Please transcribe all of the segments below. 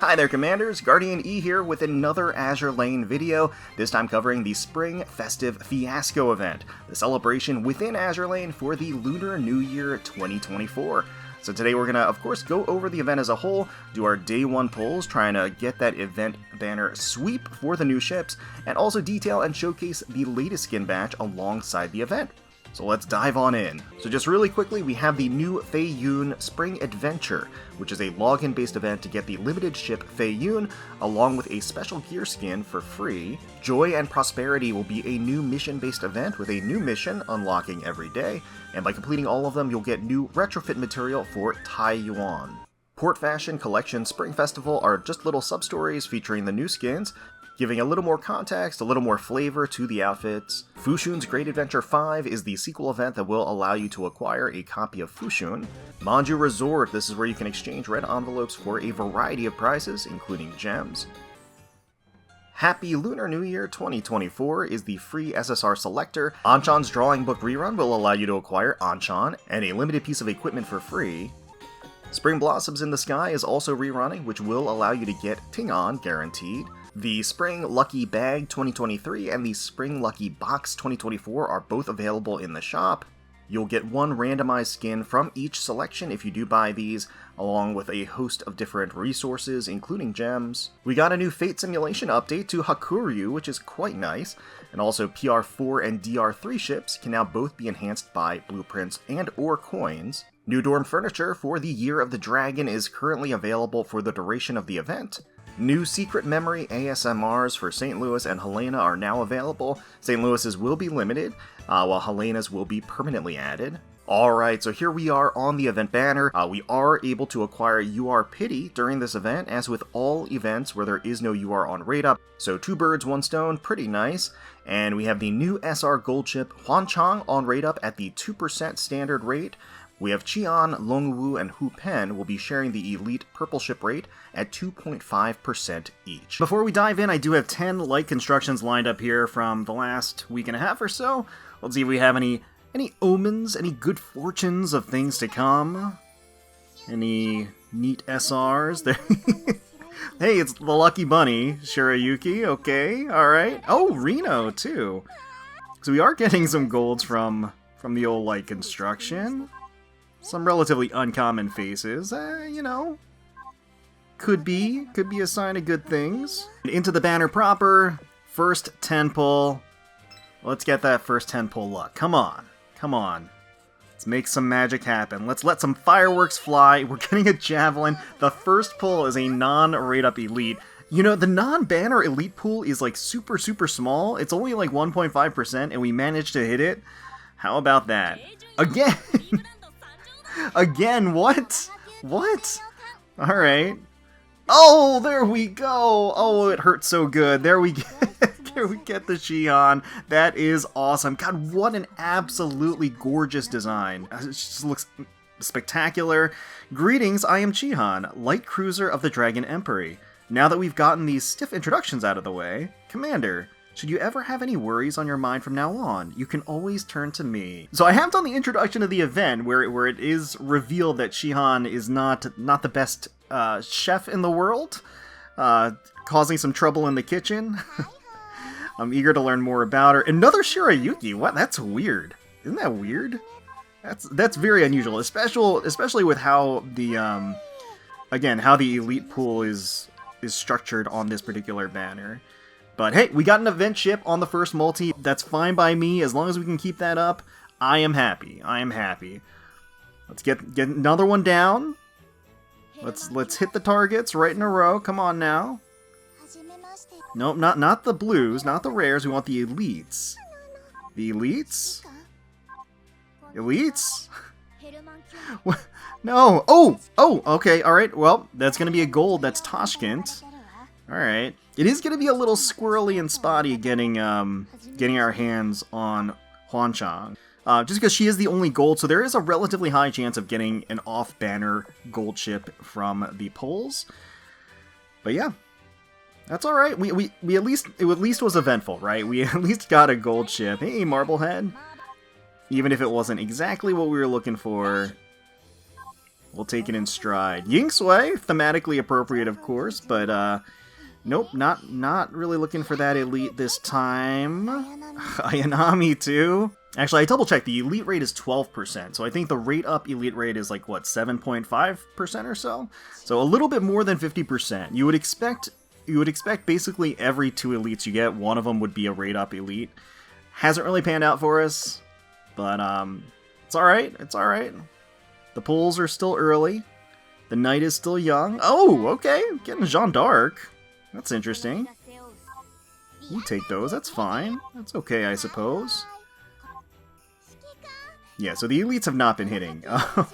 Hi there, Commanders! GuardianE here with another Azur Lane video, this time covering the Spring Festive Fiasco event, the celebration within Azur Lane for the Lunar New Year 2024. So today we're going to, of course, go over the event as a whole, do our Day 1 pulls, trying to get that event banner sweep for the new ships, and also detail and showcase the latest skin batch alongside the event. So let's dive on in. So just really quickly, we have the new Fei Yuan Spring Adventure, which is a login-based event to get the limited ship Fei Yuan, along with a special gear skin for free. Joy and Prosperity will be a new mission-based event with a new mission unlocking every day, and by completing all of them, you'll get new retrofit material for Fei Yuan. Port Fashion Collection Spring Festival are just little sub-stories featuring the new skins, giving a little more context, a little more flavor to the outfits. Fushun's Great Adventure 5 is the sequel event that will allow you to acquire a copy of Fushun. Manju Resort, this is where you can exchange red envelopes for a variety of prizes, including gems. Happy Lunar New Year 2024 is the free SSR selector. Anchan's Drawing Book Rerun will allow you to acquire Anchan and a limited piece of equipment for free. Spring Blossoms in the Sky is also rerunning, which will allow you to get Tingan guaranteed. The Spring Lucky Bag 2023 and the Spring Lucky Box 2024 are both available in the shop. You'll get one randomized skin from each selection if you do buy these, along with a host of different resources, including gems. We got a new Fate Simulation update to Hakuryu, which is quite nice, and also PR4 and DR3 ships can now both be enhanced by blueprints and or coins. New dorm furniture for the Year of the Dragon is currently available for the duration of the event. New Secret Memory ASMRs for St. Louis and Helena are now available. St. Louis's will be limited, while Helena's will be permanently added. Alright, so here we are on the event banner. We are able to acquire UR Pity during this event, as with all events where there is no UR on rate up. So 2 birds, 1 stone, pretty nice. And we have the new SR Gold Ship Huan Ch'ang on rate up at the 2% standard rate. We have Qian, Longwu, and Hu Pen will be sharing the elite purple ship rate at 2.5% each. Before we dive in, I do have 10 light constructions lined up here from the last week and a half or so. Let's see if we have any omens, any good fortunes of things to come. Any neat SRs there. Hey, it's the Lucky Bunny, Shirayuki, okay, alright. Oh, Reno, too. So we are getting some golds from the old light construction. Some relatively uncommon faces, you know, could be a sign of good things. Into the banner proper, first 10 pull. Let's get that first 10 pull luck. Come on. Let's make some magic happen. Let's let some fireworks fly. We're getting a javelin. The first pull is a non-rate up elite. You know, the non-banner elite pool is like super small. It's only like 1.5% and we managed to hit it. How about that? Again! Again, what? What? Alright. Oh, there we go! Oh, it hurts so good. There we get the Qian. That is awesome. God, what an absolutely gorgeous design. It just looks spectacular. Greetings, I am Qian, Light Cruiser of the Dragon Emperor. Now that we've gotten these stiff introductions out of the way, Commander, should you ever have any worries on your mind from now on, you can always turn to me. So I have done the introduction of the event where it is revealed that Shihan is not the best chef in the world, causing some trouble in the kitchen. I'm eager to learn more about her. Another Shirayuki, what? That's weird. Isn't that weird? That's very unusual, especially with how the again, how the elite pool is structured on this particular banner. But hey, we got an event ship on the first multi. That's fine by me. As long as we can keep that up, I am happy. Let's get another one down. Let's hit the targets right in a row. Come on now. Nope, not the blues, not the rares. We want the elites. The elites? Elites? What? No. Oh, okay. All right. Well, that's going to be a gold. That's Tashkent. All right. It is going to be a little squirrely and spotty getting our hands on Huan Ch'ang. Just because she is the only gold, so there is a relatively high chance of getting an off-banner gold ship from the polls. But yeah, that's all right. We at least was eventful, right? We at least got a gold ship. Hey, Marblehead. Even if it wasn't exactly what we were looking for, We'll take it in stride. Yinxue, thematically appropriate, of course, but nope, not really looking for that elite this time. Ayanami too. Actually, I double-checked. The elite rate is 12%, so I think the rate-up elite rate is like, what, 7.5% or so? So a little bit more than 50%. You would expect basically every 2 elites you get, one of them would be a rate-up elite. Hasn't really panned out for us, but it's alright, it's alright. The pulls are still early. The night is still young. Oh, okay, getting Jeanne d'Arc. That's interesting. You take those, that's fine. That's okay, I suppose. Yeah, so the elites have not been hitting. A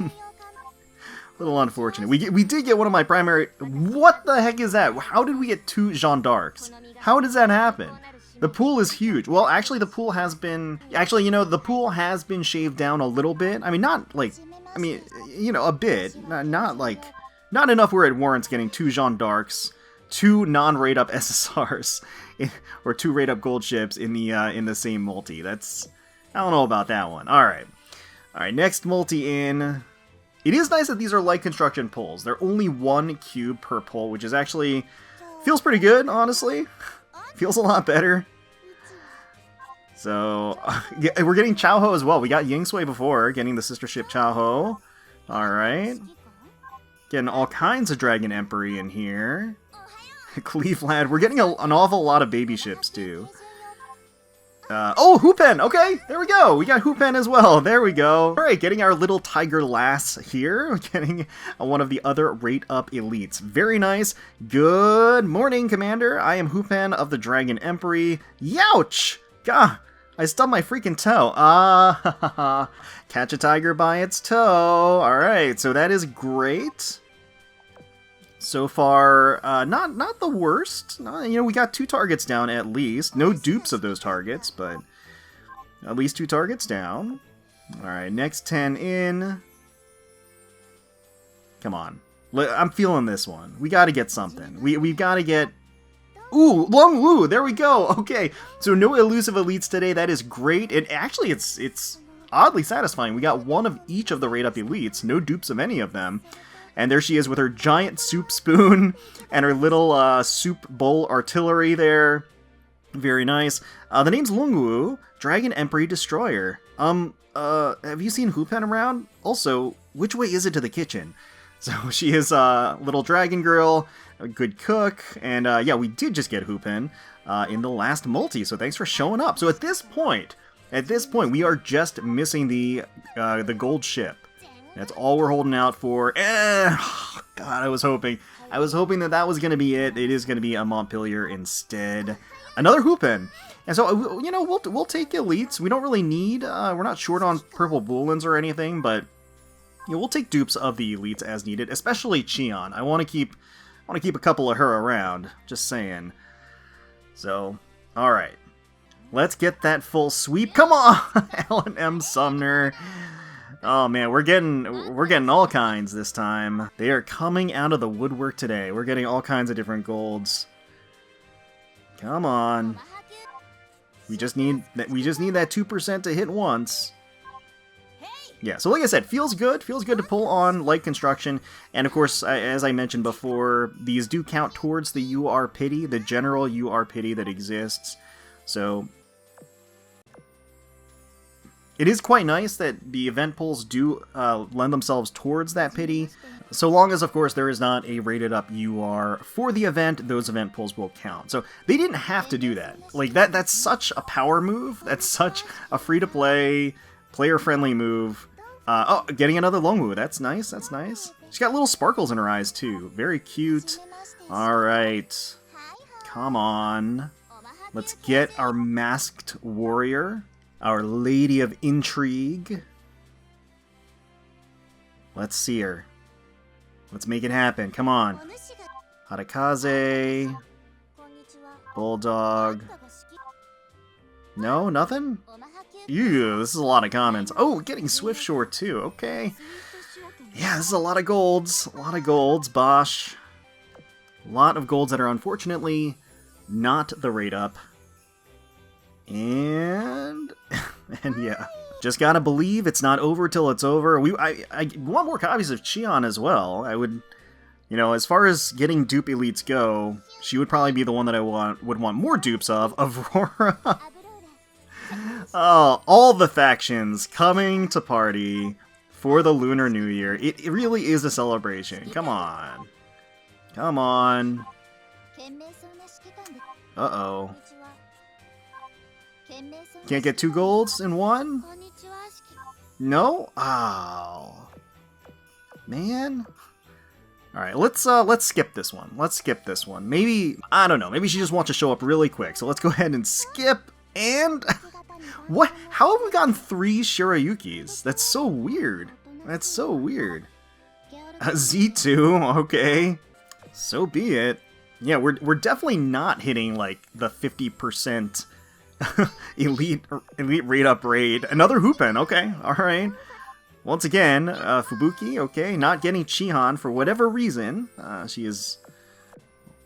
little unfortunate. We did get one of my primary... What the heck is that? How did we get 2 Jeanne d'Arcs? How does that happen? The pool is huge. Well, actually, the pool has been... Actually, you know, the pool has been shaved down a little bit. I mean, not like... I mean, you know, a bit. Not like... Not enough where it warrants getting 2 Jeanne d'Arcs, 2 non-rate-up SSRs, or 2 rate-up gold ships in the same multi. That's... I don't know about that one. Alright. Alright, next multi in. It is nice that these are light construction pulls. They're only 1 cube per pull, which is actually... Feels pretty good, honestly. Feels a lot better. So, yeah, we're getting Chao-Ho as well. We got Yingxue before, getting the sister ship Chao-Ho. Alright. Getting all kinds of Dragon Emperor in here. Cleave Lad. We're getting an awful lot of baby ships, too. Oh, Hupen! Okay, there we go! We got Hupen as well, there we go. Alright, getting our little Tiger Lass here. Getting one of the other rate-up elites. Very nice. Good morning, Commander. I am Hupen of the Dragon Emperor. Youch! Gah! I stubbed my freaking toe. Ah, catch a tiger by its toe. Alright, so that is great. So far, not the worst. You know, we got 2 targets down at least. No dupes of those targets, but at least 2 targets down. Alright, next 10 in. Come on. I'm feeling this one. We gotta get something. We've gotta get... Ooh, Long Wu! There we go! Okay, so no elusive elites today. That is great. Actually, it's oddly satisfying. We got 1 of each of the rate-up elites. No dupes of any of them. And there she is with her giant soup spoon and her little soup bowl artillery there. Very nice. The name's Lungwu, Dragon Emperor Destroyer. Have you seen Hupen around? Also, which way is it to the kitchen? So she is a little dragon girl, a good cook, and yeah, we did just get Hupen in the last multi, so thanks for showing up. So at this point, we are just missing the gold ship. That's all we're holding out for. God, I was hoping that was going to be it. It is going to be a Montpellier instead. Another Hupen. And so, you know, we'll take elites. We don't really need, we're not short on purple Boolins or anything, but yeah, we'll take dupes of the elites as needed, especially Qian. I want to keep a couple of her around. Just saying. So, all right. Let's get that full sweep. Come on, L&M Sumner. Oh man, we're getting all kinds this time. They are coming out of the woodwork today. We're getting all kinds of different golds. Come on. We just need that 2% to hit once. Yeah, so like I said, feels good to pull on light construction, and of course, as I mentioned before, these do count towards the UR pity, the general UR pity that exists. So it is quite nice that the event pulls do lend themselves towards that pity. So long as, of course, there is not a rated up UR for the event, those event pulls will count. So they didn't have to do that. Like, that's such a power move. That's such a free-to-play, player-friendly move. Oh, getting another Longwu. That's nice, that's nice. She's got little sparkles in her eyes, too. Very cute. Alright. Come on. Let's get our masked warrior. Our Lady of Intrigue. Let's see her. Let's make it happen. Come on. Hadakaze. Bulldog. No? Nothing? Ew, this is a lot of comments. Oh, getting Swift Shore too. Okay. Yeah, this is a lot of golds. A lot of golds, Bosch. A lot of golds that are unfortunately not the rate up. And yeah. Just gotta believe it's not over till it's over. I want more copies of Qian as well. I would, you know, as far as getting dupe elites go, she would probably be the one that I would want more dupes of. Aurora. Oh, all the factions coming to party for the Lunar New Year. It really is a celebration. Come on. Come on. Uh-oh. Can't get 2 golds in one? No? Oh. Man. Alright, let's skip this one. Let's skip this one. Maybe, I don't know, maybe she just wants to show up really quick. So let's go ahead and skip. And what? How have we gotten 3 Shirayukis? That's so weird. That's so weird. Z2, okay. So be it. Yeah, we're definitely not hitting like the 50% elite rate up raid. Another Hupen, okay, alright. Once again, Fubuki, okay, not getting Chihan for whatever reason. She is,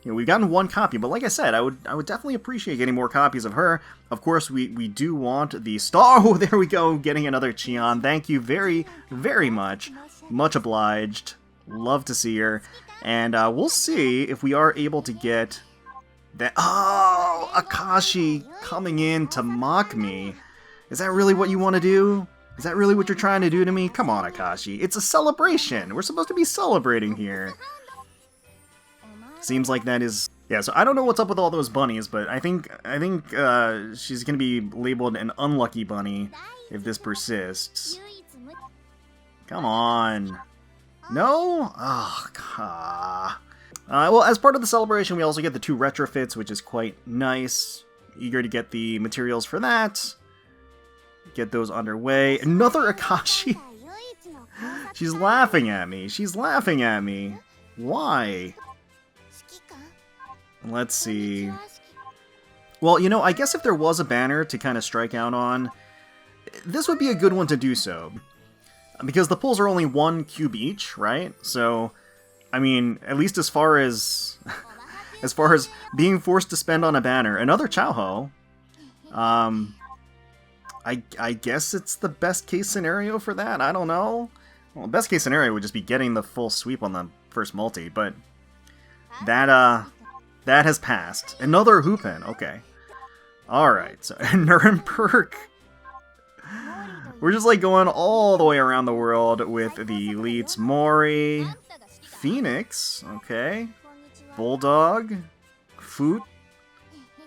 you know, we've gotten 1 copy, but like I said, I would definitely appreciate getting more copies of her. Of course, we do want the star. Oh, there we go, getting another Chihan. Thank you very, very much. Much obliged. Love to see her. And we'll see if we are able to get that. Oh, Akashi coming in to mock me. Is that really what you want to do? Is that really what you're trying to do to me? Come on, Akashi. It's a celebration. We're supposed to be celebrating here. Seems like that is... Yeah, so I don't know what's up with all those bunnies, but I think she's going to be labeled an unlucky bunny if this persists. Come on. No? Oh, God. Well, as part of the celebration, we also get the 2 retrofits, which is quite nice. Eager to get the materials for that. Get those underway. Another Akashi? She's laughing at me. She's laughing at me. Why? Let's see. Well, you know, I guess if there was a banner to kind of strike out on, this would be a good one to do so. Because the pulls are only 1 cube each, right? So, I mean, at least as far as being forced to spend on a banner, another Chowho, I guess it's the best case scenario for that. I don't know. Well, best case scenario would just be getting the full sweep on the first multi, but that has passed. Another Hupen, okay. Alright, so Nuremberg. We're just like going all the way around the world with the elites. Mori, Phoenix, okay. Bulldog, Foot,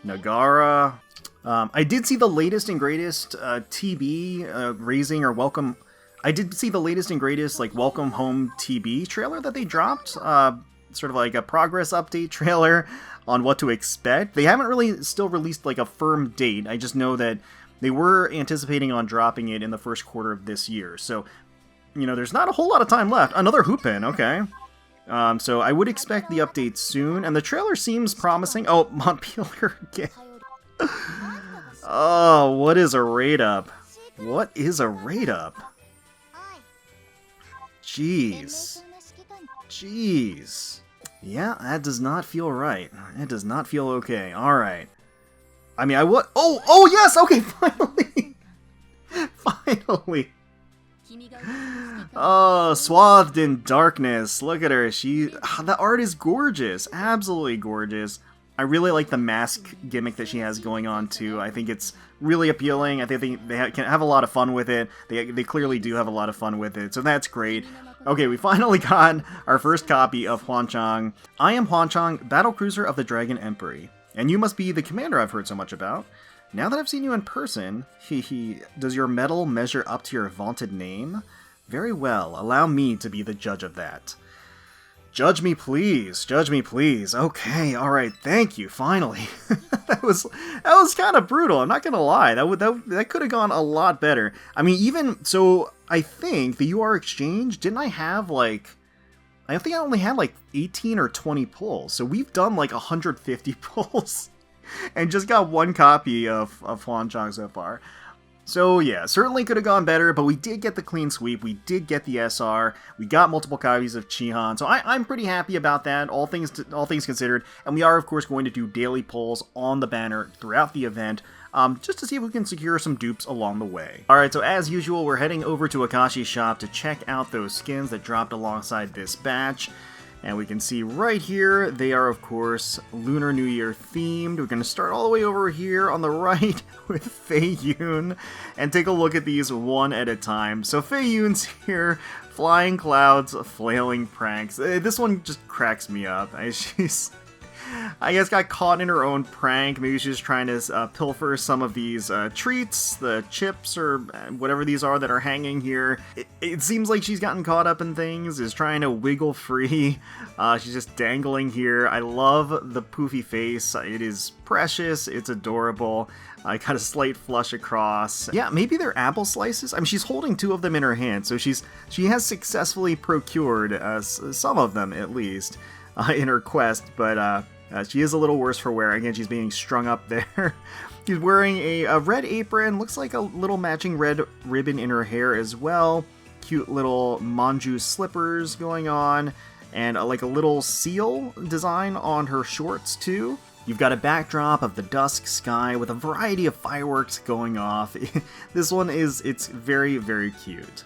Nagara. I did see the latest and greatest TB raising or welcome. I did see the latest and greatest like welcome home TB trailer that they dropped. Sort of like a progress update trailer on what to expect. They haven't really still released like a firm date. I just know that they were anticipating on dropping it in the first quarter of this year. So, you know, there's not a whole lot of time left. Another Hupen, okay. So I would expect the update soon. And the trailer seems promising. Oh, Montpelier again. Oh, what is a rate up? What is a rate up? Jeez. Jeez. Yeah, that does not feel right. It does not feel okay. Alright. I mean, Oh, yes! Okay, finally! Finally! Oh, swathed in darkness. Look at her. The art is gorgeous. Absolutely gorgeous. I really like the mask gimmick that she has going on, too. I think it's really appealing. I think they can have a lot of fun with it. They clearly do have a lot of fun with it, so that's great. Okay, we finally got our first copy of Huan Ch'ang. I am Huan Ch'ang, battlecruiser of the Dragon Emperor, and you must be the commander I've heard so much about. Now that I've seen you in person, does your medal measure up to your vaunted name? Very well, allow me to be the judge of that. Judge me please, judge me please. Okay, alright, thank you, finally. that was kind of brutal, I'm not gonna lie. That could have gone a lot better. I mean, even, so, I think the UR exchange, didn't I have like, I think I only had like 18 or 20 pulls, so we've done like 150 pulls, and just got 1 copy of Huan Ch'ang so far. So yeah, certainly could have gone better, but we did get the clean sweep, we did get the SR, we got multiple copies of Chihan, so I'm pretty happy about that, all things considered, and we are of course going to do daily polls on the banner throughout the event. just to see if we can secure some dupes along the way. Alright, so as usual, we're heading over to Akashi's shop to check out those skins that dropped alongside this batch. And we can see right here, they are, of course, Lunar New Year themed. We're going to start all the way over here on the right with Fei Yuan and take a look at these one at a time. So Fei Yuan's here, flying clouds, flailing pranks. This one just cracks me up. She's, I guess, got caught in her own prank. Maybe she's trying to pilfer some of these treats, the chips or whatever these are that are hanging here. It seems like she's gotten caught up in things, is trying to wiggle free. She's just dangling here. I love the poofy face. It is precious. It's adorable. I got a slight flush across. Yeah, maybe they're apple slices. I mean, she's holding 2 of them in her hand, so she has successfully procured some of them, at least, in her quest, but she is a little worse for wear. Again, she's being strung up there. She's wearing a red apron, looks like a little matching red ribbon in her hair as well. Cute little manju slippers going on, and like a little seal design on her shorts too. You've got a backdrop of the dusk sky with a variety of fireworks going off. This one it's very, very cute.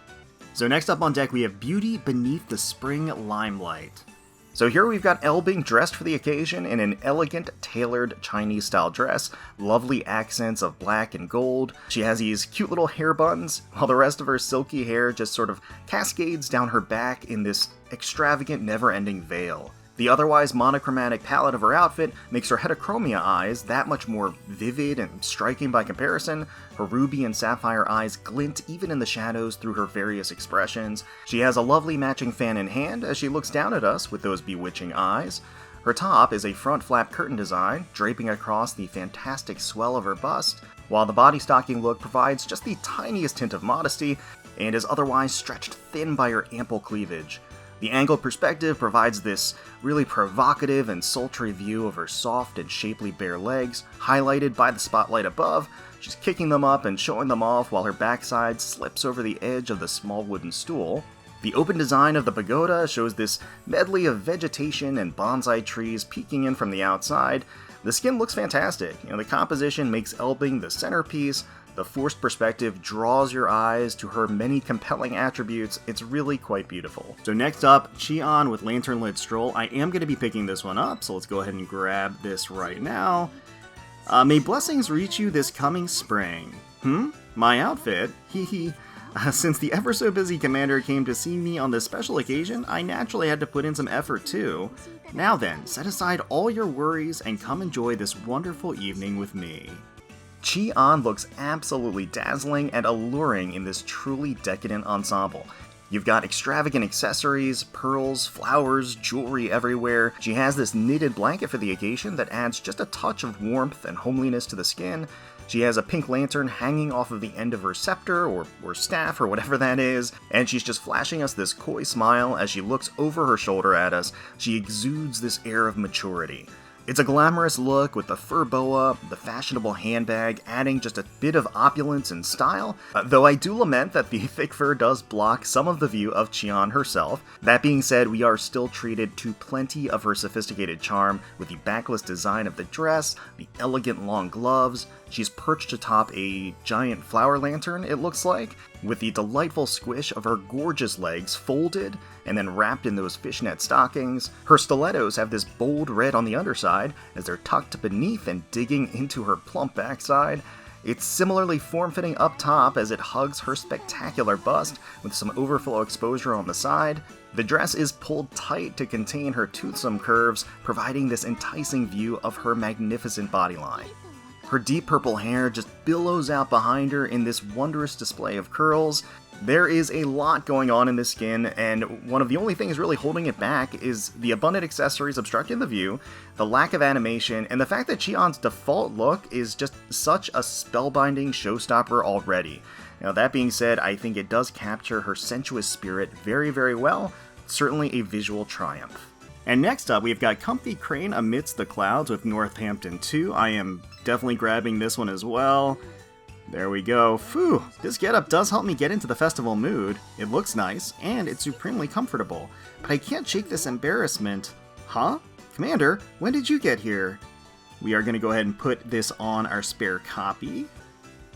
So next up on deck, we have Beauty Beneath the Spring Limelight. So here we've got Elle being dressed for the occasion in an elegant, tailored Chinese-style dress, lovely accents of black and gold. She has these cute little hair buns, while the rest of her silky hair just sort of cascades down her back in this extravagant, never-ending veil. The otherwise monochromatic palette of her outfit makes her heterochromia eyes that much more vivid and striking by comparison. Her ruby and sapphire eyes glint even in the shadows through her various expressions. She has a lovely matching fan in hand as she looks down at us with those bewitching eyes. Her top is a front flap curtain design, draping across the fantastic swell of her bust, while the body stocking look provides just the tiniest hint of modesty and is otherwise stretched thin by her ample cleavage. The angled perspective provides this really provocative and sultry view of her soft and shapely bare legs, highlighted by the spotlight above. She's kicking them up and showing them off while her backside slips over the edge of the small wooden stool. The open design of the pagoda shows this medley of vegetation and bonsai trees peeking in from the outside. The skin looks fantastic. The composition makes Elbing the centerpiece. The forced perspective draws your eyes to her many compelling attributes. It's really quite beautiful. So next up, Qian with Lantern Lit Stroll. I am going to be picking this one up, so let's go ahead and grab this right now. May blessings reach you this coming spring. My outfit? Hee. Since the ever so busy commander came to see me on this special occasion, I naturally had to put in some effort too. Now then, set aside all your worries and come enjoy this wonderful evening with me. Qian looks absolutely dazzling and alluring in this truly decadent ensemble. You've got extravagant accessories, pearls, flowers, jewelry everywhere. She has this knitted blanket for the occasion that adds just a touch of warmth and homeliness to the skin. She has a pink lantern hanging off of the end of her scepter, or staff, or whatever that is, and she's just flashing us this coy smile as she looks over her shoulder at us. She exudes this air of maturity. It's a glamorous look with the fur boa, the fashionable handbag, adding just a bit of opulence and style, though I do lament that the thick fur does block some of the view of Qian herself. That being said, we are still treated to plenty of her sophisticated charm with the backless design of the dress, the elegant long gloves. She's perched atop a giant flower lantern, it looks like, with the delightful squish of her gorgeous legs folded and then wrapped in those fishnet stockings. Her stilettos have this bold red on the underside as they're tucked beneath and digging into her plump backside. It's similarly form-fitting up top as it hugs her spectacular bust with some overflow exposure on the side. The dress is pulled tight to contain her toothsome curves, providing this enticing view of her magnificent bodyline. Her deep purple hair just billows out behind her in this wondrous display of curls. There is a lot going on in this skin, and one of the only things really holding it back is the abundant accessories obstructing the view, the lack of animation, and the fact that Qian's default look is just such a spellbinding showstopper already. Now, that being said, I think it does capture her sensuous spirit very, very well. Certainly a visual triumph. And next up, we've got Comfy Crane Amidst the Clouds with Northampton 2. I am definitely grabbing this one as well. There we go. Phew, this getup does help me get into the festival mood. It looks nice, and it's supremely comfortable. But I can't shake this embarrassment. Huh? Commander, when did you get here? We are going to go ahead and put this on our spare copy.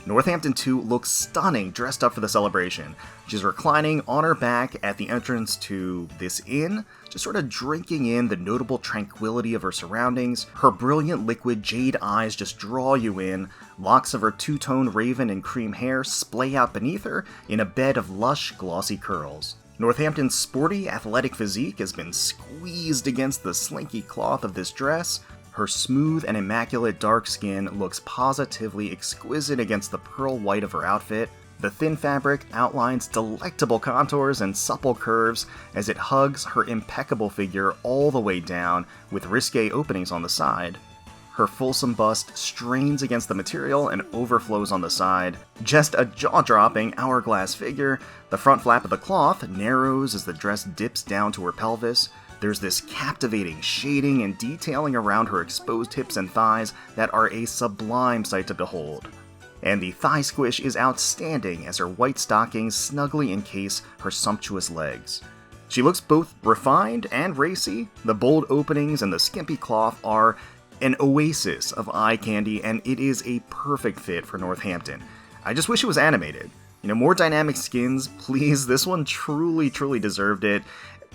Northampton 2 looks stunning dressed up for the celebration. She's reclining on her back at the entrance to this inn, just sort of drinking in the notable tranquility of her surroundings. Her brilliant liquid jade eyes just draw you in. Locks of her two-tone raven and cream hair splay out beneath her in a bed of lush, glossy curls. Northampton's sporty, athletic physique has been squeezed against the slinky cloth of this dress. Her smooth and immaculate dark skin looks positively exquisite against the pearl white of her outfit. The thin fabric outlines delectable contours and supple curves as it hugs her impeccable figure all the way down, with risque openings on the side. Her fulsome bust strains against the material and overflows on the side. Just a jaw-dropping hourglass figure, the front flap of the cloth narrows as the dress dips down to her pelvis. There's this captivating shading and detailing around her exposed hips and thighs that are a sublime sight to behold. And the thigh squish is outstanding as her white stockings snugly encase her sumptuous legs. She looks both refined and racy. The bold openings and the skimpy cloth are an oasis of eye candy, and it is a perfect fit for Northampton. I just wish it was animated. More dynamic skins, please. This one truly deserved it.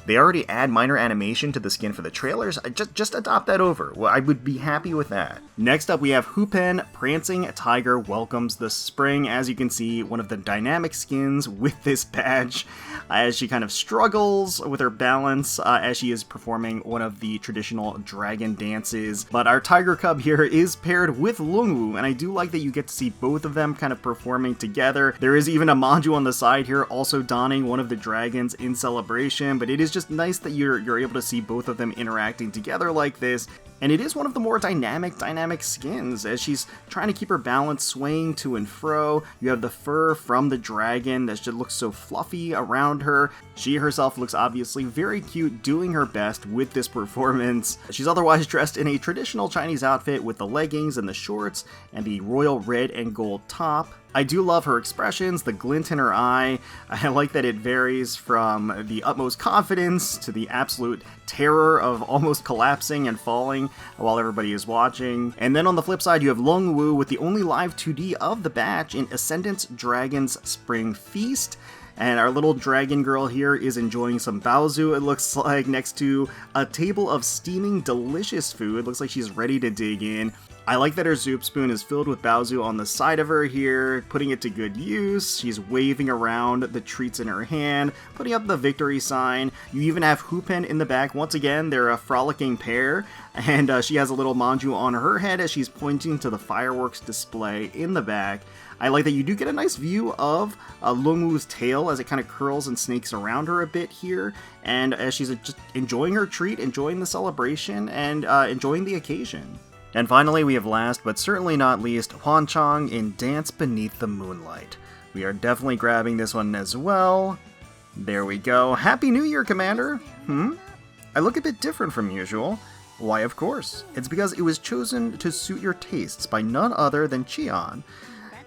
They already add minor animation to the skin for the trailers. Just adopt that over. Well, I would be happy with that. Next up, we have Hupen, Prancing Tiger welcomes the spring. As you can see, one of the dynamic skins with this badge, as she kind of struggles with her balance as she is performing one of the traditional dragon dances. But our tiger cub here is paired with Lungwu, and I do like that you get to see both of them kind of performing together. There is even a Manju on the side here, also donning one of the dragons in celebration, but it is just nice that you're able to see both of them interacting together like this. And it is one of the more dynamic skins, as she's trying to keep her balance swaying to and fro. You have the fur from the dragon that just looks so fluffy around her. She herself looks obviously very cute, doing her best with this performance. She's otherwise dressed in a traditional Chinese outfit with the leggings and the shorts and the royal red and gold top. I do love her expressions, the glint in her eye. I like that it varies from the utmost confidence to the absolute terror of almost collapsing and falling while everybody is watching. And then on the flip side, you have Lungwu with the only live 2D of the batch in Ascendant's Dragon's Spring Feast. And our little dragon girl here is enjoying some baozu, it looks like, next to a table of steaming delicious food. It looks like she's ready to dig in. I like that her soup spoon is filled with baozu on the side of her here, putting it to good use. She's waving around the treats in her hand, putting up the victory sign. You even have Hupen in the back. Once again, they're a frolicking pair, and she has a little Manju on her head as she's pointing to the fireworks display in the back. I like that you do get a nice view of Lungwu's tail as it kind of curls and snakes around her a bit here, and as she's just enjoying her treat, enjoying the celebration, and enjoying the occasion. And finally, we have last but certainly not least, Huan Ch'ang in Dance Beneath the Moonlight. We are definitely grabbing this one as well. There we go. Happy New Year, Commander! I look a bit different from usual. Why, of course. It's because it was chosen to suit your tastes by none other than Qian.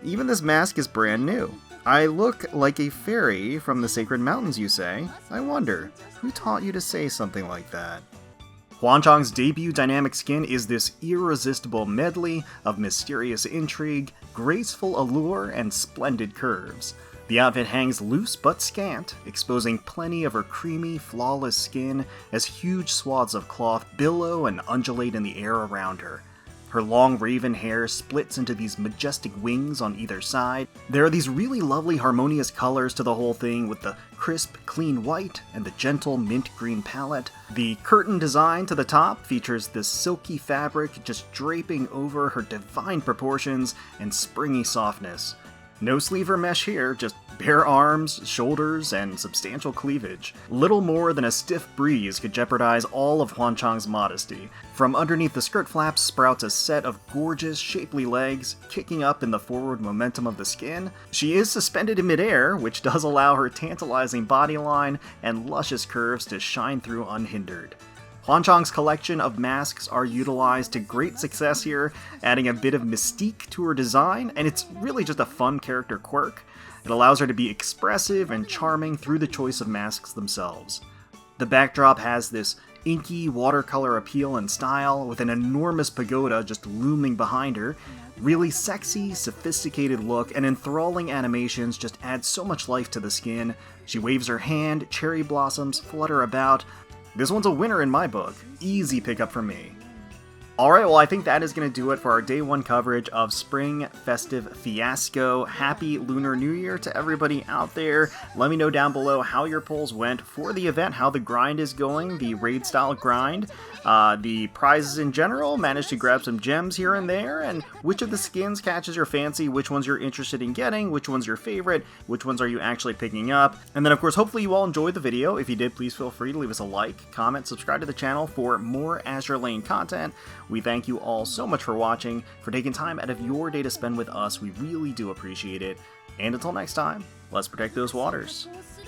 Even this mask is brand new. I look like a fairy from the Sacred Mountains, you say? I wonder, who taught you to say something like that? Huan Ch'ang's debut dynamic skin is this irresistible medley of mysterious intrigue, graceful allure, and splendid curves. The outfit hangs loose but scant, exposing plenty of her creamy, flawless skin as huge swaths of cloth billow and undulate in the air around her. Her long raven hair splits into these majestic wings on either side. There are these really lovely harmonious colors to the whole thing, with the crisp, clean white and the gentle mint green palette. The curtain design to the top features this silky fabric just draping over her divine proportions and springy softness. No sleeve or mesh here, just bare arms, shoulders, and substantial cleavage. Little more than a stiff breeze could jeopardize all of Huan Ch'ang's modesty. From underneath the skirt flaps sprouts a set of gorgeous, shapely legs, kicking up in the forward momentum of the skin. She is suspended in midair, which does allow her tantalizing bodyline and luscious curves to shine through unhindered. Huan Ch'ang's collection of masks are utilized to great success here, adding a bit of mystique to her design, and it's really just a fun character quirk. It allows her to be expressive and charming through the choice of masks themselves. The backdrop has this inky watercolor appeal and style, with an enormous pagoda just looming behind her. Really sexy, sophisticated look, and enthralling animations just add so much life to the skin. She waves her hand, cherry blossoms flutter about. This one's a winner in my book. Easy pickup for me. Alright, well I think that is going to do it for our day 1 coverage of Spring Festive Fiasco. Happy Lunar New Year to everybody out there. Let me know down below how your polls went for the event, how the grind is going, the raid style grind, the prizes in general, managed to grab some gems here and there, and which of the skins catches your fancy, which ones you're interested in getting, which one's your favorite, which ones are you actually picking up. And then of course, hopefully you all enjoyed the video. If you did, please feel free to leave us a like, comment, subscribe to the channel for more Azur Lane content. We thank you all so much for watching, for taking time out of your day to spend with us. We really do appreciate it. And until next time, let's protect those waters.